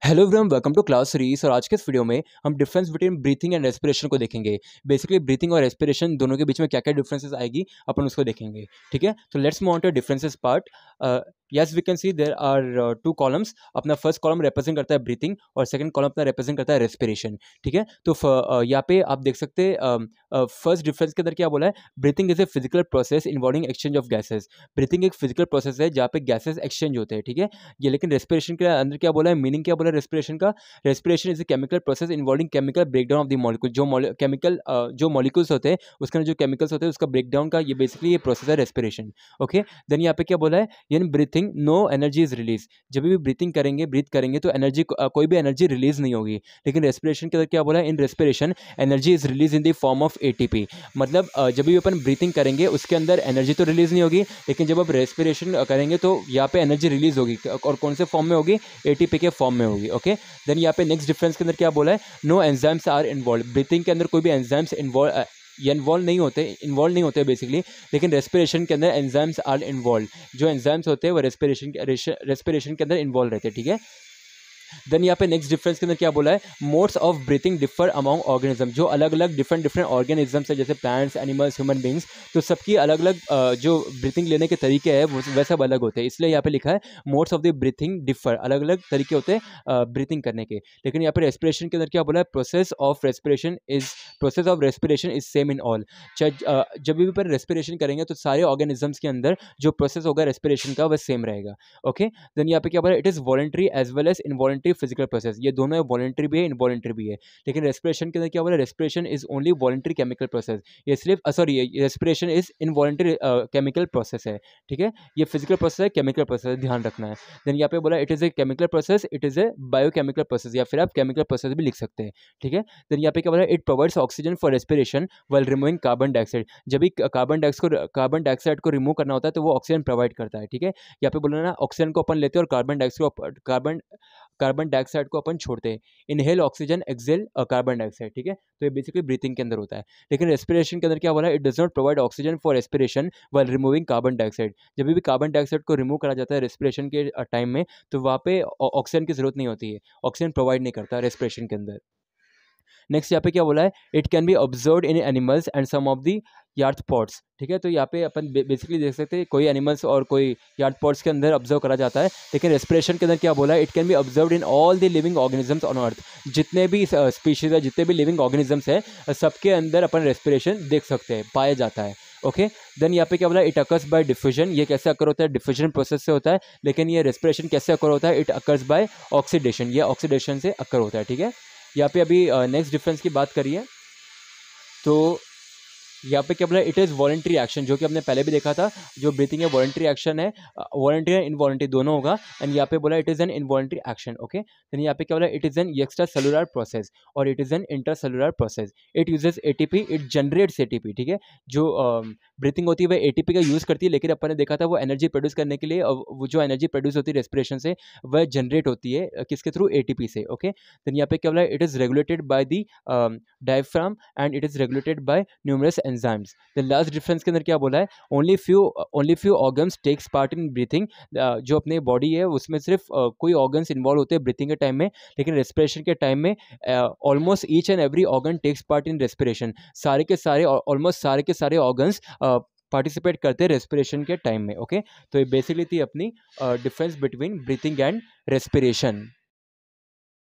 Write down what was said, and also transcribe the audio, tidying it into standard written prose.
Hello everyone, welcome to class series. और आज के इस वीडियो में हम difference between breathing and respiration को देखेंगे। बेसिकली ब्रीथिंग और रेस्पिरेशन दोनों के बीच में क्या क्या डिफरेंसेस आएगी अपन उसको देखेंगे। ठीक है, तो let's move on to differences part. Yes, we can see there are two columns. अपना फर्स्ट कॉलम रिप्रेजेंट करता है ब्रीथिंग और सेकंड कॉलम अपना रिप्रेजेंट करता है रेस्पिरेशन। ठीक है, तो यहाँ पे आप देख सकते हैं फर्स्ट डिफरेंस के अंदर क्या बोला है। Breathing is a physical process involving exchange of gases. Breathing एक फिजिकल प्रोसेस है जहाँ पे गैसेज एक्सचेंज होते हैं। ठीक है, ये लेकिन रेस्पिरेशन के अंदर क्या बोला है, मीनिंग क्या बोला है रेस्पिरेशन का। Respiration is a chemical process involving chemical breakdown of the molecule. जो मॉलिक्यूल्स होते हैं उसके अंदर जो केमिकल्स होते हैं उसका ब्रेकडाउन का ये बेसिकली ये प्रोसेस है रेस्पिरेशन। ओके, देन यहाँ पे क्या बोला है, in breathing no energy is release. जब भी ब्रीथिंग करेंगे, ब्रीथ करेंगे तो एनर्जी कोई भी एनर्जी रिलीज नहीं होगी। लेकिन रेस्पिरेशन के अंदर क्या बोला है, in respiration energy is release in the form of ATP. मतलब जब भी अपन ब्रीथिंग करेंगे उसके अंदर एनर्जी तो रिलीज नहीं होगी, लेकिन जब आप रेस्पिरेशन करेंगे तो यहाँ पे एनर्जी रिलीज होगी। और कौन से फॉर्म में होगी, एटीपी के फॉर्म में होगी। ओके, देन यहाँ पे नेक्स्ट डिफरेंस के अंदर क्या बोला है, no enzymes are involve. Breathing के अंदर कोई भी एंजाइम्स इन्वॉल्व नहीं होते बेसिकली। लेकिन रेस्पिरेशन के अंदर एंजाइम्स आर इन्वॉल्व। जो एंजाइम्स होते हैं वो रेस्पिरेशन के अंदर इन्वॉल्व रहते हैं। ठीक है, देन यहाँ पे नेक्स्ट डिफरेंस के अंदर क्या बोला है, modes of breathing differ among organism. जो अलग अलग डिफरेंट ऑर्गेनिजम्स है, जैसे प्लांट्स, एनिमल्स, ह्यूमन बींग्स, तो सबकी अलग अलग जो ब्रीथिंग लेने के तरीके हैं वह सब अलग होते हैं। इसलिए यहाँ पे लिखा है modes of the breathing differ, अलग अलग तरीके होते हैं ब्रीथिंग करने के। लेकिन यहाँ पे रेस्पिरेशन के अंदर क्या बोला है, process of respiration is same in all. जब भी पर रेस्पिरेशन करेंगे तो सारे ऑर्गेनिजम्स के अंदर जो प्रोसेस होगा रेस्पिरेशन का वह सेम रहेगा। ओके, देन यहाँ पे क्या बोला है, it is voluntary as well as involuntary physical process. ये दोनों वॉलंटरी भी है, इनवॉलंटरी भी है। लेकिन रेस्पिरेशन के अंदर क्या बोला, respiration is only voluntary chemical process. ये सिर्फ sorry, respiration is involuntary chemical process है। ठीक है, ये फिजिकल प्रोसेस है, केमिकल प्रोसेस है, ध्यान रखना है। देन यहाँ पे बोला it is a chemical process, it is a biochemical process, या फिर आप केमिकल प्रोसेस भी लिख सकते हैं। ठीक है, देन यहाँ पे क्या बोला, it provides oxygen for respiration while removing carbon dioxide. जब भी कार्बन डाइऑक्साइड को रिमूव करना होता है तो वो ऑक्सीजन प्रोवाइड करता है। ठीक है, यहाँ पे बोला ना, ऑक्सीजन को अपन लेते हैं और कार्बन डाइऑक्साइड को अपन छोड़ते हैं। Inhale oxygen, exhale carbon dioxide. ठीक है, तो ये बेसिकली ब्रीथिंग के अंदर होता है। लेकिन रेस्पिरेशन के अंदर क्या बोला, it does not provide oxygen for respiration while removing carbon dioxide. जब भी कार्बन डाइऑक्साइड को रिमूव करा जाता है रेस्पिरेशन के टाइम में, तो वहाँ पे ऑक्सीजन की जरूरत नहीं होती है, ऑक्सीजन प्रोवाइड नहीं करता रेस्पिरेशन के अंदर। नेक्स्ट यहाँ पे क्या बोला है, it can be observe in animals and some of the arthropods. ठीक है, तो यहाँ पे अपन बेसिकली देख सकते हैं कोई एनिमल्स और कोई यार्थपॉड्स के अंदर ऑब्जर्व करा जाता है। लेकिन रेस्पिरेशन के अंदर क्या बोला है, it can be observe in all the living organisms on earth. जितने भी स्पीशीज है, जितने भी लिविंग ऑर्गेनिजम्स है, सबके अंदर अपन रेस्पिरेशन देख सकते हैं, पाया जाता है। ओके, देन यहाँ पे क्या बोला, इट अकर्स बाय डिफ्यूजन। ये कैसे अकर होता है, डिफ्यूजन प्रोसेस से होता है। लेकिन ये रेस्पिरेशन कैसे अकर होता है, इट अकर्स बाय ऑक्सीडेशन। ये ऑक्सीडेशन से अकर होता है। ठीक है, यहाँ पे अभी नेक्स्ट डिफरेंस की बात करिए तो यहाँ पे क्या बोला, इट इज़ वॉलंटरी एक्शन, जो कि हमने पहले भी देखा था। जो ब्रीथिंग है वॉलंटरी एक्शन है, वॉलंटरी एंड इनवॉलंटरी दोनों होगा। एंड यहाँ पे बोला it is an involuntary action. Okay, then यहाँ पे क्या बोला, it is an extracellular process और it is an intercellular process. It uses ATP, it generates ATP. ठीक है, जो ब्रीथिंग होती है वह एटीपी का यूज़ करती है, लेकिन अपन ने देखा था वो एनर्जी प्रोड्यूस करने के लिए, वो जो एनर्जी प्रोड्यूस होती है रेस्पिरेशन से वह जनरेट होती है किसके थ्रू, एटीपी से। ओके, देन यहाँ पे क्या बोला, it is regulated by the diaphragm and it is regulated by numerous enzymes. The last difference के अंदर क्या बोला है, only few organs takes part in breathing. जो अपने बॉडी है उसमें सिर्फ कोई ऑर्गन्स इन्वॉल्व होते हैं ब्रीथिंग के टाइम में, लेकिन रेस्पिरेशन के टाइम में almost each and every organ takes part in respiration. सारे के सारे, ऑलमोस्ट सारे के सारे ऑर्गन्स पार्टिसिपेट करते हैं रेस्पिरेशन के टाइम में। ओके, तो ये बेसिकली थी अपनी difference between breathing and respiration.